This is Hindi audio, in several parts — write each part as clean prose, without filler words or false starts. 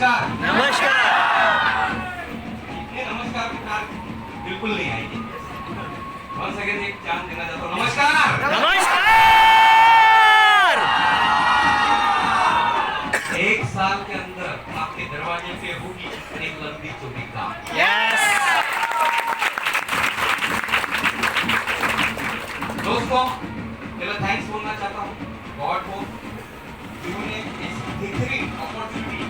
नमस्कार। नमस्कार। इतने नमस्कार के साथ बिल्कुल नहीं आएगी। once again एक चांस देना चाहता हूँ। नमस्कार। नमस्कार। एक साल के अंदर आपके दरवाजे पे होगी एक लंबी चौड़ी कार। यस। दोस्तों पहले थैंक्स बोलना चाहता हूँ गॉड को, जिन्होंने इस बेहतरीन अपॉर्चुनिटी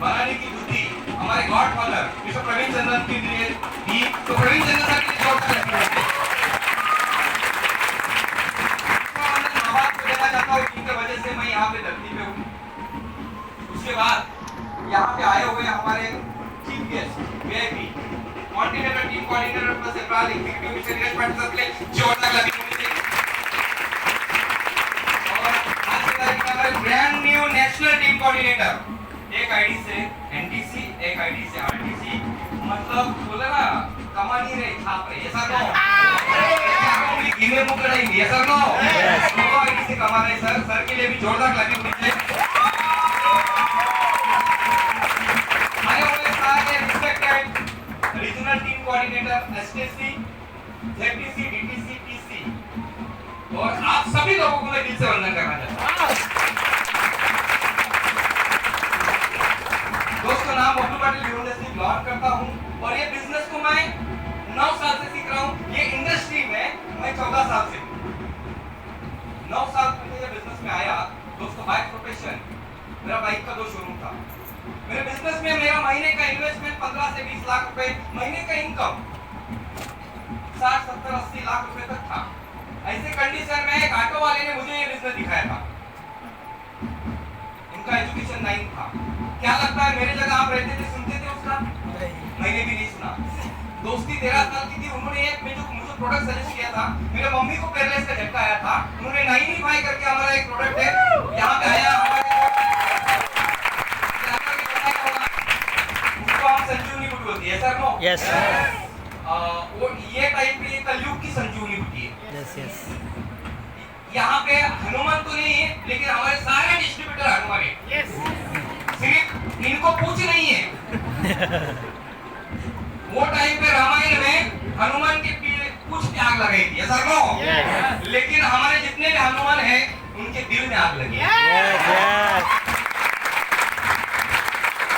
बनाने की बुद्धि हमारे godfather mister Praveen Chandran के लिए दी। तो प्रवीण चंद्रन सर के लिए जोरदार तालियां। माँ बाप को देना चाहता हूँ जिनकी वजह से मैं यहाँ पे धरती पे हूँ। उसके बाद यहाँ पे आए हुए हमारे chief guest VIP coordinator team coordinator plus apparel executive mister Neeraj Patil sir के लिए जोरदार तालियां होनी चाहिए। Brand new national team coordinator, एक आईडी से एनटीसी, एक आईडी से आरटीसी, मतलब बोले ना कमानी रे छाप रहे, ऐसा नो उंगली गिने मुकड़ा ही ऐसा नो दो आईडी से कमा रहे सर। सर के लिए भी जोरदार ताली होनी चाहिए। आए हुए सारे respected regional team coordinator STC, JTC, DTC, TC और आप सभी लोगों को मैं दिल से वंदन करना चाहता हूँ। दोस्तों नाम बब्लू पाटिल यूनिवर्सिटी ब्लॉग करता हूँ और ये बिजनेस को मैं 9 साल से सीख रहा हूँ। ये इंडस्ट्री में मैं 14 साल से 9 साल पहले ये बिजनेस में आया। दोस्तों बाइक प्रोफेशन, मेरा बाइक का 2 शोरूम था। मेरे बिजनेस में मेरा महीने का इन्वेस्टमेंट 15 से 20 लाख रुपए, महीने का इनकम 60, 70, 80 लाख रुपए तक था। ऐसे कंडीशन में एक ऑटो वाले ने मुझे ये बिजनेस दिखाया था। उनका एजुकेशन 9 था। क्या लगता है मेरे जगह आप रहते थे, सुनते थे उसका? मैंने भी नहीं सुना। दोस्ती 13 साल की थी। उन्होंने एक मुझे प्रोडक्ट सजेस्ट किया था। मेरे मम्मी को पैरालिसिस का झटका आया था। उन्होंने 995 करके हमारा एक प्रोडक्ट है यहाँ पे आया उसको हम संजीवनी बूटी बोलते हैं सर नो। यस। वो ये टाइप की कलयुग की संजीवनी बूटी है। Yes yes. यहाँ पे हनुमान तो नहीं है लेकिन हमारे सारे डिस्ट्रीब्यूटर हनुमान है। यस। सिर्फ इनको पूछ नहीं है। वो टाइम पे रामायण में हनुमान की पूछ पे आग लगाई थी, ऐसा नो? लेकिन हमारे जितने भी हनुमान हैं उनके दिल में आग लगी।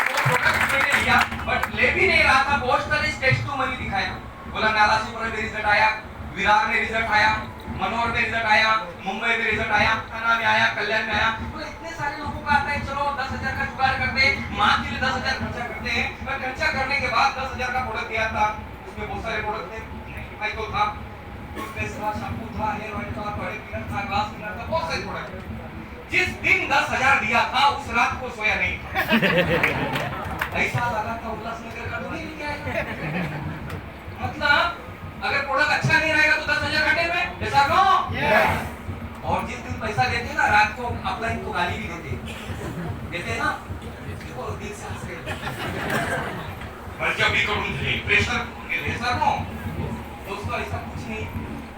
वो प्रोडक्ट मैंने लिया बट ले भी नहीं रहा था। Poster is text to money दिखाया, बोला नालासोपारा में रिजल्ट आया, विरार में रिजल्ट आया, मनोहर में रिजल्ट आया, मुंबई में रिजल्ट आया, थाना में आया, कल्याण में आया। तो इतने सारे लोगों का आता है, चलो 10,000 का जुगाड़ करते हैं, मां के लिए 10,000 खर्चा करते हैं। और खर्चा करने के बाद 10,000 का प्रोडक्ट दिया था, उसमें बहुत सारे प्रोडक्ट थे। तो था टूथपेस्ट था, शैम्पू था, हेयर ऑयल था, टॉयलेट क्लीनर था, ग्लास क्लीनर था, बहुत सारे प्रोडक्ट। जिस दिन 10,000 दिया था उस रात को सोया नहीं था। ऐसा लगा था उल्लासनगर का तो नहीं लिया है। मतलब अगर प्रोडक्ट अच्छा नहीं रहेगा तो 10,000 घटे में, ऐसा नो? और जिस दिन पैसा देते ना रात को अपलाइन को गाली भी देते ना, देखो दिल से हंस रहे भी करूंगी प्रेशर ऐसा नो। दोस्तों ऐसा कुछ नहीं।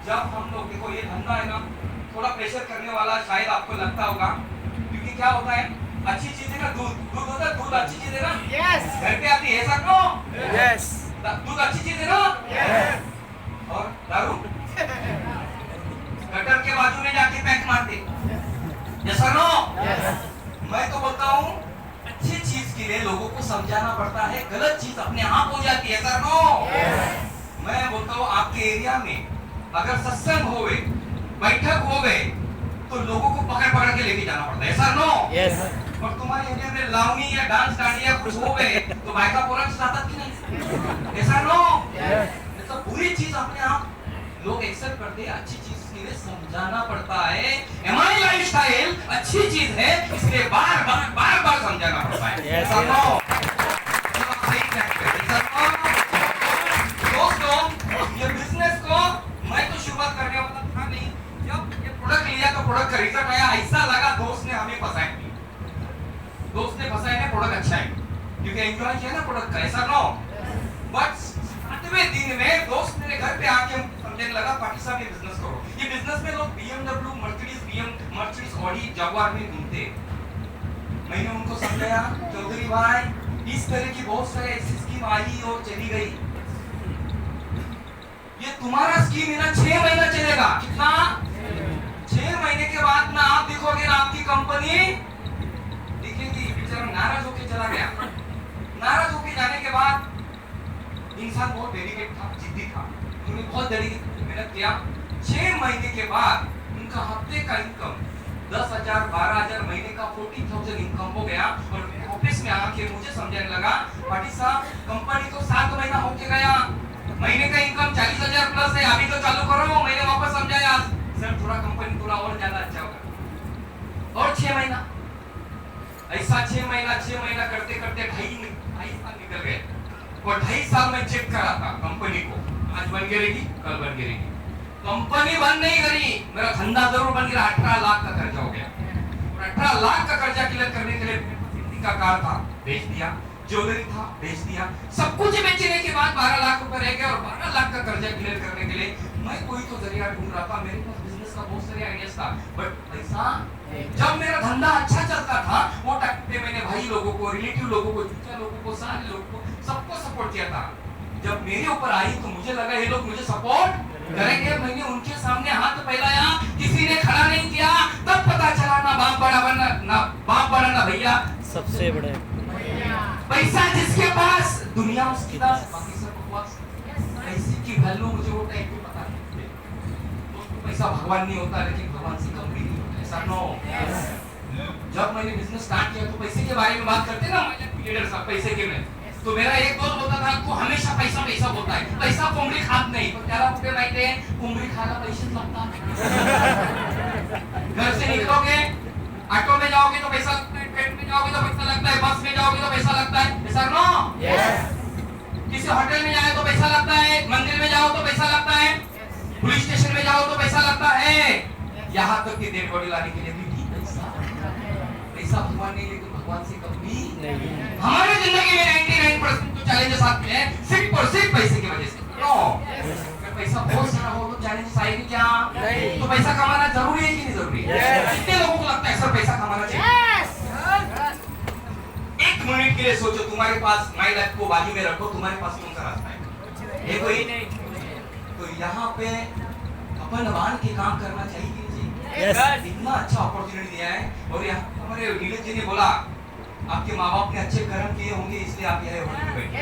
जब हम लोग देखो ये धंधा है ना थोड़ा प्रेशर करने वाला शायद आपको लगता होगा, क्योंकि क्या होता है अच्छी चीज है ना, दूध होता है, दूध अच्छी चीज है ना। यस। घर पे आती है, ऐसा नो? यस। दूध अच्छी चीज है ना। यस। और दारू गटर के बाजू में जाके पैक मारते, जैसा नो? मैं तो बोलता हूँ अच्छी चीज के लिए लोगों को समझाना पड़ता है, गलत चीज अपने आप हो जाती है, सर नो? मैं बोलता हूँ आपके एरिया में अगर सत्संग होवे, बैठक होवे तो लोगों को पकड़ पकड़ के लेके जाना पड़ता है, सर नो? और तुम्हारे एरिया में लावनी या डांस डांडिया कुछ होवे तो बाइका पोरक चाहता कि नहीं, ऐसा नो? तो बुरी चीज अपने आप लोग एक्सेप्ट करते हैं, अच्छी चीज के लिए समझाना पड़ता है। हमारी लाइफस्टाइल अच्छी चीज है इसलिए बार बार समझाना पड़ता है। दोस्तों ये बिजनेस को मैं तो शुरुआत करने वाला था नहीं, जब ये प्रोडक्ट लिया तो प्रोडक्ट का रिजल्ट आया, ऐसा लगा दोस्त ने हमें फंसाया। दोस्त ने फंसाया है, प्रोडक्ट अच्छा है क्योंकि एंजॉय किया ना प्रोडक्ट का, ऐसा नो? बट 7वें दिन में दोस्त मेरे घर पे आके समझने लगा पाटिल साहब ये बिजनेस करो। ये बिजनेस में लोग BMW, मर्सिडीज, ऑडी, जगुआर में घूमते। मैंने उनको गया चौधरी भाई, इस तरह की बहुत सारे ऐसी स्कीम आई और चली गई। ये तुम्हारा स्कीम है ना 6 महीना चलेगा। कितना? 6 महीने के बाद ना आप देखोगे ना आपकी कंपनी दिखेगी। बेचारा नाराज होके चला गया। नाराज होके जाने के बाद इंसान बहुत डेडिकेट था, जिद्दी था, उन्होंने बहुत मेहनत किया। 6 महीने के बाद उनका हफ्ते का इनकम 10,000 12,000 महीने का 40,000 इनकम हो गया। और ऑफिस में आके मुझे समझाने लगा, पाटिल साहब कंपनी तो 7 महीना होके गया, महीने का इनकम 40,000 प्लस है, अभी तो चालू करो। मैंने वापस समझाया सर थोड़ा कंपनी थोड़ा और ज्यादा अच्छा होगा। और 6 महीना ऐसा 6 महीना करते करते 2.5 साल निकल गए। और 2.5 साल में चेक करा था कंपनी को, आज बन गिरेगी कल बन गिरेगी। कंपनी बंद नहीं करी, मेरा धंधा जरूर बन गया। 18 लाख का कर्जा हो गया। और 18 लाख का कर्जा क्लियर करने के लिए सिटी का कार था, बेच दिया। ज्वेलरी था, बेच दिया। सब कुछ बेचने के बाद 12 लाख रुपए रह गए। और 12 लाख का कर्जा क्लियर करने के लिए मैं कोई तो जरिया ढूंढ रहा था। मेरे पास बिजनेस का बहुत सारे आइडियाज था, बट पैसा जब मेरा धंधा अच्छा चलता था वो टाइम पे मैंने भाई लोगों को, रिलेटिव लोगों को, चुचा लोगों को, सारे लोगों को, सबको सपोर्ट किया था। जब मेरे ऊपर आई तो मुझे लगा ये लोग मुझे सपोर्ट करेंगे। मैंने उनके सामने हाथ फैलाया, किसी ने खड़ा नहीं किया। तब पता चला ना बाप बड़ा ना भैया सबसे बड़े पैसा जिसके पास दुनिया उसकी दास, बाकी सब बकवास। पैसे की वैल्यू मुझे वो टाइम पे पता नहीं। दोस्तों पैसा भगवान नहीं होता, लेकिन भगवान से कम भी नहीं होता। ऐसा नो। जब मैंने बिजनेस स्टार्ट किया तो पैसे के बारे में बात करते ना लीडर साहब, पैसे के में तो मेरा एक दोस्त बोलता था तू हमेशा पैसा पैसा बोलता है, पैसा कोंबडी खात नाही। पण त्याला कुठे माहिती आहे कोंबडी खायला पैसेच लागतात। घर से निकलोगे, ऑटो में जाओगे तो पैसा लगता है, ट्रेन में जाओगे तो पैसा लगता है, बस में जाओगे तो पैसा लगता है। सर नो किसी होटल में जाए तो पैसा लगता है, मंदिर में जाओ तो पैसा लगता है, पुलिस स्टेशन में जाओ तो पैसा लगता है, यहाँ तक कि डेड बॉडी लाने के लिए भी पैसा भगवान नहीं, लेकिन भगवान से कभी नहीं। हमारी जिंदगी में 99% जो चैलेंजेस आते हैं सिर्फ और सिर्फ पैसे की वजह से। नो, अगर पैसा बहुत सारा हो तो चैलेंजेस आएंगे क्या? नहीं। तो पैसा कमाना जरूरी है कि नहीं जरूरी? कितने लोगों को लगता है सर पैसा कमाना चाहिए? 1 मिनट के लिए सोचो, तुम्हारे पास माई लाइफ को बाजू में रखो, तुम्हारे पास कौन सा रास्ता है? ये कोई नहीं। तो यहाँ पे अपन मान के काम करना चाहिए कि नहीं? इतना अच्छा अपॉर्चुनिटी दिया है। और यहाँ हमारे नीरज जी ने बोला आपके माँ बाप ने अच्छे कर्म किए होंगे इसलिए आप यहाँ होटल में बैठे।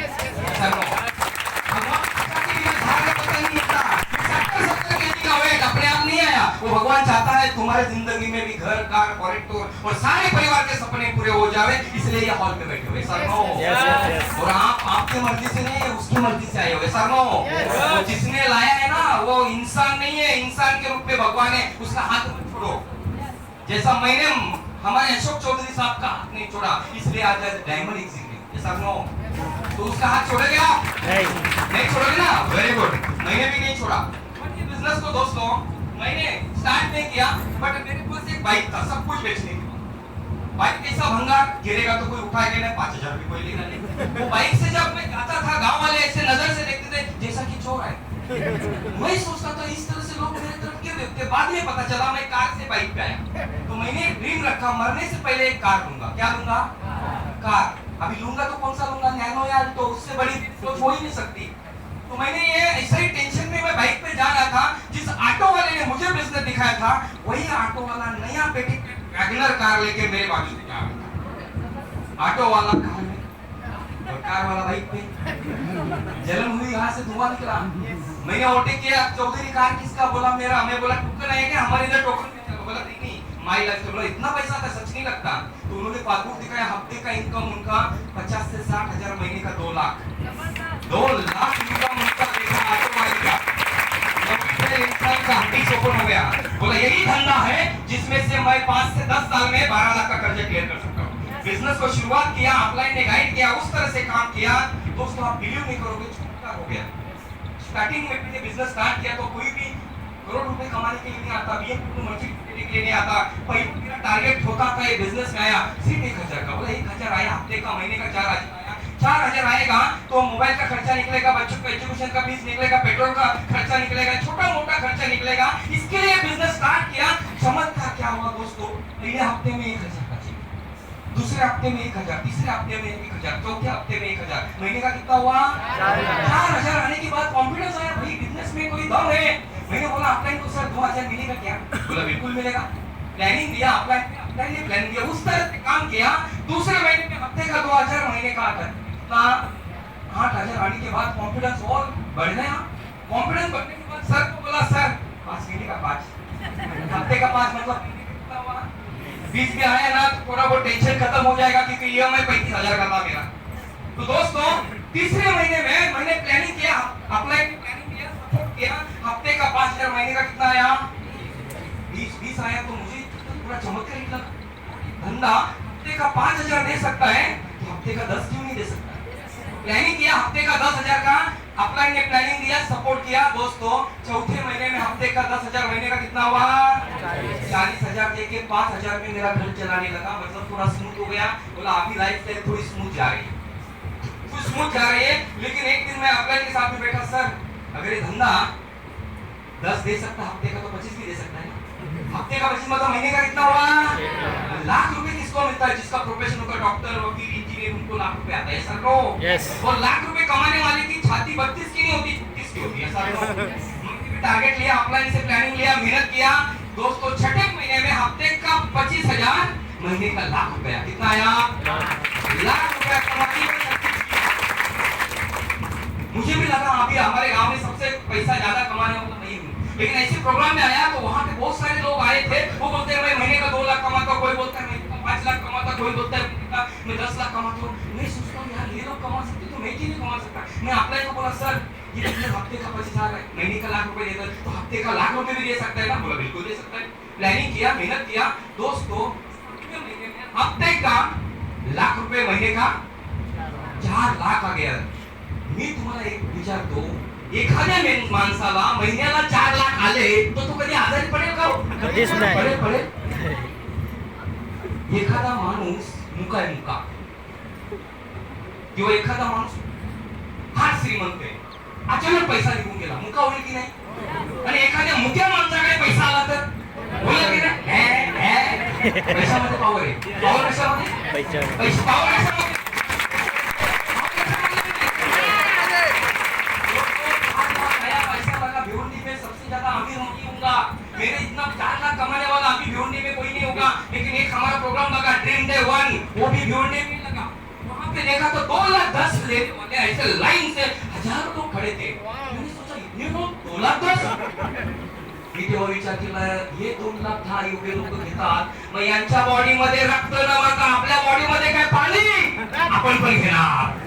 अपने आप नहीं आया, वो भगवान चाहता है तुम्हारे जिंदगी में भी घर कार और सारे परिवार के सपने पूरे हो जावे, इसलिए ये हॉल में बैठे हुए। Sir no. और आप आपके मर्जी से नहीं, उसकी मर्जी से आए हुए। Sir no. जिसने लाया है ना वो इंसान नहीं है, इंसान के रूप में भगवान है, उसका हाथ मत छोड़ो। जैसा मैंने हमारे अशोक चौधरी साहब का हाथ नहीं छोड़ा, इसलिए आज डायमंड एग्जीक्यूटिव। Sir no. तो उसका हाथ छोड़ोगे आप? नहीं छोड़ोगे ना? Very good. मैंने भी नहीं छोड़ा। बिजनेस को दोस्तों मैंने स्टार्ट नहीं किया, बट मेरे पास एक बाइक था, सब कुछ बेचने के बाद। बाइक कैसा भंगार, गिरेगा तो कोई उठाएगा नहीं, 5,000 भी कोई लेगा नहीं। वो बाइक से जब मैं जाता था, गांव वाले ऐसे नजर से देखते थे जैसा कि चोर है। मैं सोचता था इस तरह से लोग मेरे तरफ क्यों देखते। बाद में पता चला मैं कार से बाइक पे आया। तो मैंने ड्रीम रखा, मरने से पहले एक कार लूंगा। क्या लूंगा? कार। अभी लूंगा तो कौन सा लूंगा? नैनो यार, तो उससे बड़ी तो हो ही नहीं सकती। तो मैंने ये ऐसा ही टेंशन में मैं बाइक पे जा रहा था। जिस ऑटो वाले ने मुझे बिजनेस दिखाया था, वही ऑटो वाला नया पेटी वैगनर कार लेके मेरे बाजू से जा रहा था। ऑटो वाला कार में और कार वाला बाइक पे। जलन हुई, यहाँ से धुआं निकला। मैंने ओटे किया, चौधरी कार किसका? बोला मेरा। मैं बोला टोकन है क्या? हमारे इधर टोकन नहीं चलो। बोला नहीं, माई लाइफ। बोला इतना पैसा था, सच नहीं लगता। तो उन्होंने पासबुक दिखाया, हफ्ते का इनकम उनका 50 से 60,000, महीने का 2 लाख। 2 लाख इनकम उनका देखा ऑटो वाले का। इंसान का हड्डी ओपन हो गया। बोला यही धंधा है जिसमें से मैं 5 से 10 साल में 12 लाख का कर्जा क्लियर कर सकता हूँ। बिजनेस को शुरुआत किया, अपलाइन ने गाइड किया, उस तरह से काम किया। दोस्तों आप बिलीव नहीं करोगे, चमत्कार हो गया। स्टार्टिंग में मैंने बिजनेस स्टार्ट किया तो कोई भी करोड़ रुपए कमाने के लिए नहीं आता, BMW मर्जी लेने के लिए नहीं आता। पहले मेरा टारगेट होता था, ये बिजनेस में आया सिर्फ 1,000 का। बोला 1,000 आया, हफ्ते का, महीने का 4,000 आया। 4,000 आएगा तो मोबाइल का खर्चा निकलेगा, बच्चों का एजुकेशन का फीस निकलेगा, पेट्रोल का खर्चा निकलेगा, छोटा मोटा खर्चा निकलेगा। इसके लिए बिजनेस स्टार्ट किया। चमत्कार क्या हुआ दोस्तों, पहले हफ्ते में 1,000 का चेक। दूसरे हफ्ते में 1,000, तीसरे हफ्ते में 1,000, चौथे हफ्ते में 1,000, महीने का कितना हुआ? 4,000 आने के बाद कॉन्फिडेंस आया, भाई बिजनेस में कोई दम है। मैंने बोला अपलाइन को सर 2,000 मिलेगा क्या? बोला बिल्कुल मिलेगा। प्लानिंग दिया, अपलाइन ने प्लान दिया, उस तरह से काम किया। दूसरे महीने में हफ्ते का 2,000, महीने का 8,000 आने के बाद कॉन्फिडेंस और बढ़ गया। कॉन्फिडेंस बढ़ने के बाद सर को बोला सर 5 महीने का 5, हफ्ते का 5 मतलब कितना हुआ? 20 भी आया ना तो थोड़ा बहुत टेंशन खत्म हो जाएगा क्योंकि ईएमआई 35,000 का था मेरा। तो दोस्तों तीसरे महीने में मैंने प्लानिंग किया, अप्लाई की प्लानिंग किया, सपोर्ट किया, हफ्ते का 5,000, महीने का कितना आया? 20 आया। तो मुझे पूरा चमत्कार निकला। धंधा हफ्ते का 5,000 दे सकता है तो हफ्ते का 10 क्यों नहीं दे सकता? प्लानिंग किया हफ्ते का 10,000 का, अपलाइन ने प्लानिंग दिया, सपोर्ट किया। दोस्तों चौथे महीने में हफ्ते का 10,000, महीने का कितना हुआ? 40,000 देके 5,000 में मेरा घर चलाने लगा। मतलब थोड़ा स्मूथ हो गया। बोला अभी लाइफ स्टाइल थोड़ी स्मूथ जा रही है, कुछ स्मूथ जा रही है। लेकिन एक दिन मैं अपलाइन के साथ में बैठा, सर अगर ये धंधा 10 दे सकता, हफ्ते का तो 25 भी दे सकता है ना। हफ्ते का 25 मतलब महीने का कितना हुआ? लाख रुपए किसको मिलता है? जिसका प्रोफेशन होगा डॉक्टर, वकील, इंजीनियर, उनको लाख रुपए आता है सर नो। और लाख रुपए कमाने वाले की छाती 32 की नहीं होती, 30 की होती है सर नो। टारगेट लिया, अपलाइन से प्लानिंग लिया, मेहनत किया। दोस्तों छठे महीने में हफ्ते का 25,000, महीने का लाख रुपया। कितना आया? लाख रुपया कमाती है। मुझे भी लगा अभी हमारे गांव में सबसे पैसा ज्यादा कमाने वाला मैं ही हूं। लेकिन ऐसे प्रोग्राम में आया तो वहां पे बहुत सारे लोग आए थे। वो बोलते हैं मैं महीने का 2 लाख कमाता हूं, कोई बोलता है मैं 5 लाख कमाता हूं, कोई बोलता है मैं 10 लाख कमाता हूं। मैं सोचता हूं यार ये लोग कमा सकते तो मैं क्यों नहीं कमा सकता? मैं अपलाइन को बोला सर ये हफ्ते का 25,000 है, महीने का लाख रुपए देता तो हफ्ते का लाख रुपए भी दे सकता है ना? बोला बिल्कुल दे सकता है। प्लानिंग किया, मेहनत किया। दोस्तों हफ्ते का लाख रुपए, महीने का 4 लाख आ गया। मी तुम्हाला एक विचारतो, एखाद्या माणसाला महिन्याला 4 लाख आले तो तो कधी आजारी पडेल का? कधीच नाही. पडेल. एखादा माणूस मुका आहे मुका, किंवा एखादा माणूस फार श्रीमंत आहे, अचानक पैसा निघून गेला, मुका होईल की नाही? आणि एखाद्या मुक्या माणसाकडे पैसा आला तर होईल की नाही? पैशामध्ये पावर आहे. पावर कशामध्ये? पैसा पावर कशामध्ये? मेरे इतना 4 लाख कमाने वाला अभी भिवंडी में कोई नहीं होगा। लेकिन एक हमारा प्रोग्राम लगा ड्रीम डे 1, वो भी भिवंडी में लगा। वहां पे देखा तो 2,10,000 लेने वाले ऐसे लाइन से हजारों लोग खड़े थे। मैंने सोचा इतने लोग 2,10,000? मी तेव्हा विचार केला हे 2 लाख हा एवढे लोक घेतात, मग यांच्या बॉडी मध्ये रक्त न मारता आपल्या बॉडी मध्ये काय पाणी आपण पण घेणार.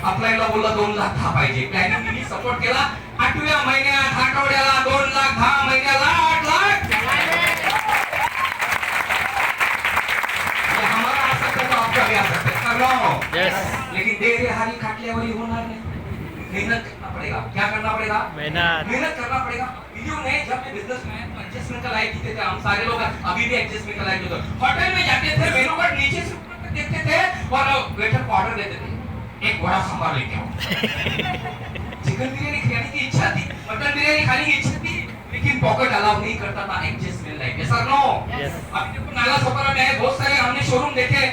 आपल्याला बोलला 2 लाख हा पाहिजे. प्लॅनिंग मी सपोर्ट केला. 8व्या महिन्यात आठवड्याला 2 लाख, 10 महिन्याला 8 लाख. हमारा आ सकता तो आपका भी आ सकता है कर रहा हूं। लेकिन देर हारी खाटल्यावर होणार नहीं। मेहनत करना पड़ेगा। क्या करना पड़ेगा? मेहनत करना पड़ेगा। वीडियो में जब मैं बिजनेस में एडजस्टमेंट का लाइक किए थे, हम सारे लोग अभी भी एडजस्टमेंट का लाइक होते। होटल में जाते थे, मेनू कार्ड नीचे से ऊपर तक देखते थे और वेटर को ऑर्डर देते थे एक बड़ा सांभर लेके आओ। चिकन बिरयानी खाने की इच्छा थी, मटन बिरयानी खाने की इच्छा थी, लेकिन पॉकेट अलाउ नहीं करता था एडजस्टमेंट लाइक। यस और नो? अभी देखो नाला सोपारा में बहुत सारे हमने शोरूम देखे,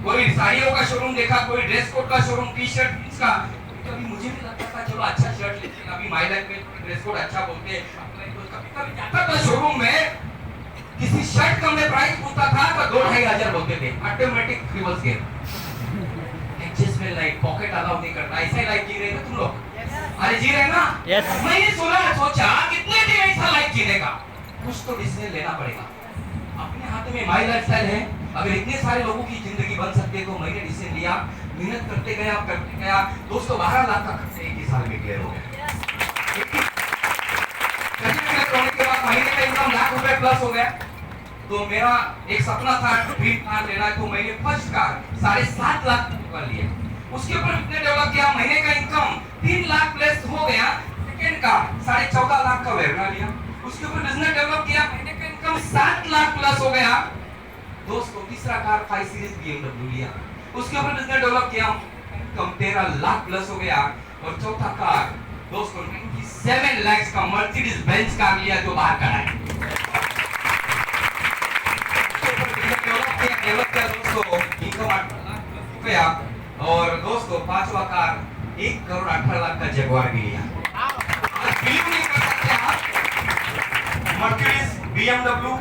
कोई साड़ियों का शोरूम देखा, कोई ड्रेस कोड का शोरूम, टी शर्ट जींस का। कभी मुझे भी लगता था चलो अच्छा शर्ट लेते हैं, अभी माय लाइफ में ड्रेस कोड अच्छा बोलते हैं। कभी जाता था शोरूम में, किसी शर्ट का मैं प्राइस पूछता था तो 2,500 बोलते थे। Automatic reverse gear, adjustment like, pocket allow नहीं करता। ऐसा ही लाइफ जी रहे ना तुम लोग? अरे जी रहे ना? मैंने सोचा कितने दिन ऐसा लाइफ जीने का, कुछ तो डिसीजन लेना पड़ेगा। अपने हाथ में माय लाइफस्टाइल है। अगर इतने सारे लोगों की जिंदगी बन सकती है तो मैंने डिसीजन लिया, मेहनत करते गया। दोस्तों 12 लाख का खर्च 1 ही साल में क्लियर हो गया। के बाद महीने का इनकम लाख रुपए प्लस हो गया। तो मेरा एक सपना था ड्रीम कार लेना, तो मैंने फर्स्ट कार 7.5 लाख कर लिया। उसके ऊपर इतने डेवलप किया, महीने का इनकम 3 लाख प्लस हो गया। सेकंड कार 14.5 लाख का वेरना लिया। उसके ऊपर बिजनेस डेवलप किया, महीने का इनकम 7 लाख प्लस हो गया। दोस्तों तीसरा कार 5 सीरीज BMW लिया। उसके ऊपर बिजनेस डेवलप किया, इनकम 13 लाख प्लस हो गया। और चौथा कार दोस्तों 97 लाख का मर्सिडीज बेंज कार लिया, जो बाहर का है। डेवलप किया दोस्तों। दोस्तों इनकम 8 लाख रुपया और दोस्तों 5वां कार 1,18,00,000 का जगुआर भी लिया। आज बिलीव नहीं कर सकते आप, मर्सिडीज, BMW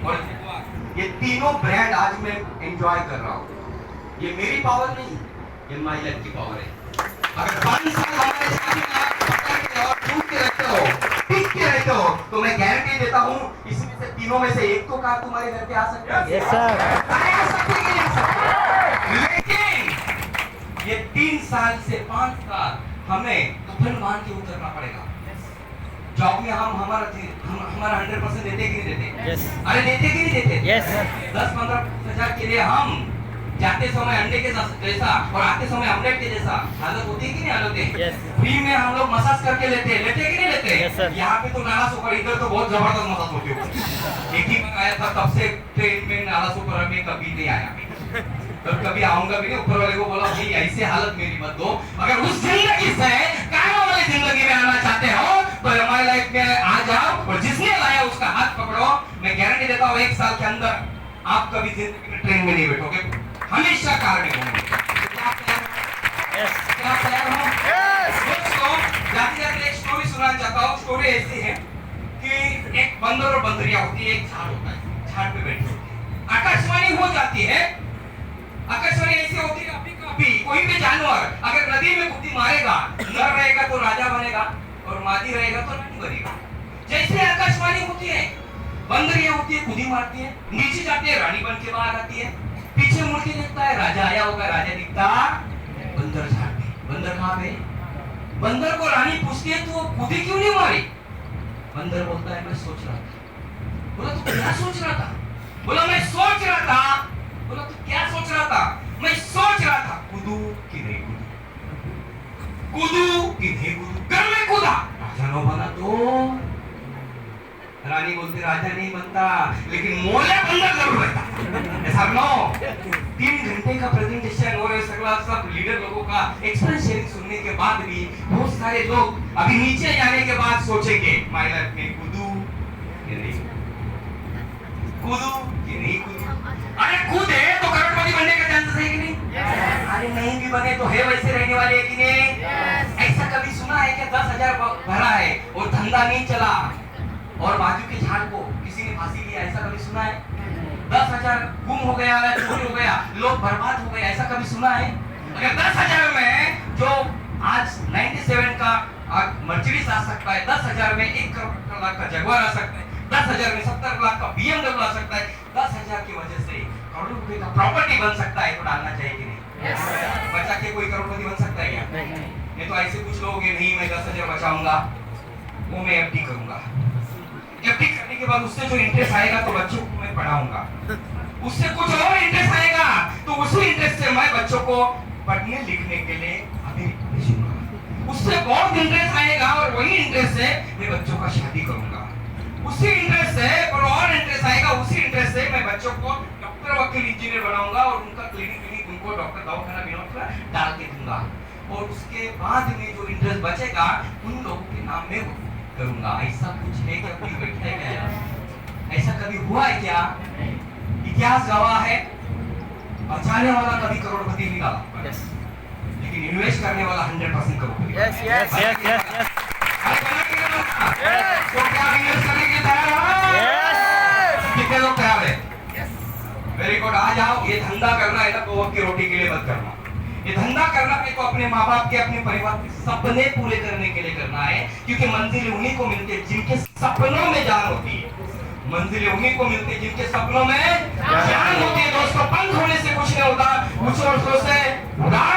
और जगुआर, ये तीनों ब्रांड आज मैं एंजॉय कर रहा हूँ। ये मेरी पावर नहीं, ये माई लाइफ की पावर है। अगर 5 साल हमारे साथ में आप पकड़ के और छूट के रहते हो, टिक के रहते हो, तो मैं गारंटी देता हूँ इसमें से तीनों में से एक तो कार तुम्हारे घर पे आ सकता है। Yes, sir. आ सकती है कि नहीं आ सकती? लेकिन ये 3 साल से 5 साल हमें कफन मान के उतरना पड़ेगा। जॉब में हम हमारा 100% देते कि नहीं देते? Yes. अरे देते कि नहीं देते? Yes. 10-15 हजार के लिए हम जाते समय अंडे के जैसा और आते समय ऑमलेट के जैसा हालत होती है कि नहीं हालत होती है? Yes. फ्री में हम लोग मसाज करके लेते कि नहीं लेते? Yes, sir. यहाँ पे तो नाला सुपर, इधर तो बहुत जबरदस्त मसाज होती है। एक ही बार आया था, तब से ट्रेन में नाला सुपर में कभी नहीं आया। तब कभी आऊंगा भी नहीं। ऊपर वाले को बोला भाई ऐसे हालत मेरी मत दो। अगर उस जिंदगी से कायम वाली जिंदगी में आना चाहते हो तो हमारी लाइफ में आ जाओ और जिसने लाया उसका हाथ पकड़ो। मैं गारंटी देता हूँ 1 साल के अंदर आप कभी जिंदगी में ट्रेन में नहीं बैठोगे, हमेशा कार में घूमोगे। Yes. क्या आप तैयार हो? दोस्तों जाते जाते एक स्टोरी सुनाना चाहता हूँ। स्टोरी ऐसी है कि एक बंदर और बंदरिया होती है, एक झाड़ होता है, झाड़ पे बैठी होती है, आकाशवाणी हो जाती है। आकाशवाणी ऐसी होती है कभी कोई भी जानवर अगर नदी में कुत्ती मारेगा, नर रहेगा तो राजा बनेगा और मादी रहेगा तो रानी बनेगा। जैसे आकाशवाणी होती है, बंदरिया होती है, खुदी मारती है, नीचे जाती है, रानी बन के बाहर आती है, पीछे मुड़ के देखता है, राजा आया होगा, राजा दिखता बंदर झाड़ पे। बंदर कहाँ पे? बंदर को रानी पूछती है तो खुदी क्यों नहीं मारी? बंदर बोलता है मैं सोच रहा था। बोला तू क्या सोच रहा था? बोला मैं सोच रहा था। बोला तू क्या सोच रहा था? मैं सोच रहा था कूदू कि नहीं कूदू, कूदू कि नहीं कूदू। कर में कूदा, राजा नो बना तो रानी बोलती राजा नहीं बनता लेकिन मोले बंदर जरूर बनता। ऐसा नो 3 घंटे का प्रेजेंटेशन और सगला सब लीडर लोगों का एक्सपीरियंस शेयरिंग सुनने के बाद भी बहुत सारे लोग अभी नीचे जाने के बाद सोचेंगे माय लाइफ में कूदू कि नहीं कूदू कि नहीं कूदू। अरे कूदे तो करोड़पति बनने का चांसेस है कि नहीं? अरे नहीं भी बने तो है वैसे रहने वाले है कि नहीं? ऐसा कभी सुना है कि 10,000 भरा है और धंधा नहीं चला और बाजू के झाड़ को किसी ने फांसी लिया, ऐसा कभी सुना है? 10,000 गुम हो गया, चोरी हो गया, लोग बर्बाद हो गए, ऐसा कभी सुना है? अगर 10,000 में जो आज 97 का मर्सिडीज आ सकता है, 10,000 में 1,00,000 का जगुआर आ सकता है, 10,000 में 70 लाख का BMW आ सकता है, 10,000 की वजह से करोड़ों रुपए का प्रॉपर्टी बन सकता है, तो डालना चाहिए कि नहीं? बचा के कोई करोड़पति बन सकता है क्या? नहीं तो ऐसे कुछ लोग नहीं मैं 10,000 बचाऊंगा, वो मैं FD करूंगा, FD करने के बाद उससे जो इंटरेस्ट आएगा तो बच्चों को मैं पढ़ाऊंगा, उससे कुछ और इंटरेस्ट आएगा तो उसी इंटरेस्ट से मैं बच्चों को पढ़ने लिखने के लिए अमेरिका भेजूंगा, उससे बहुत इंटरेस्ट आएगा और वही इंटरेस्ट से मैं बच्चों का शादी करूंगा, उसी इंटरेस्ट से और इंटरेस्ट आएगा, उसी इंटरेस्ट से मैं बच्चों को डॉक्टर, वकील, इंजीनियर बनाऊंगा और उनका क्लिनिक उनको डॉक्टर दवाखाना बिना डाल के दूंगा और उसके बाद में जो इंटरेस्ट बचेगा उन लोगों के नाम में करूंगा। ऐसा कुछ है क्या? कोई बैठा है क्या? ऐसा कभी हुआ है क्या? इतिहास गवाह है, बचाने वाला कभी करोड़पति नहीं डाला, लेकिन इन्वेस्ट करने वाला 100% करोड़पति। Yes, yes, yes, yes, yes. तो क्या इन्वेस्ट करने के लिए तैयार हो? Yes. कितने लोग तैयार है? Very good. आ जाओ। ये धंधा करना है ना तो वक्त की रोटी के लिए मत करना। ये धंधा करना है तो अपने माँ बाप के, अपने परिवार के सपने पूरे करने के लिए करना है, क्योंकि मंजिल उन्हीं को मिलती है जिनके सपनों में जान होती है। मंजिल उन्हीं को मिलती है जिनके सपनों में जान होती है। दोस्तों पंख होने से कुछ नहीं होता, कुछ वर्षों से उड़ान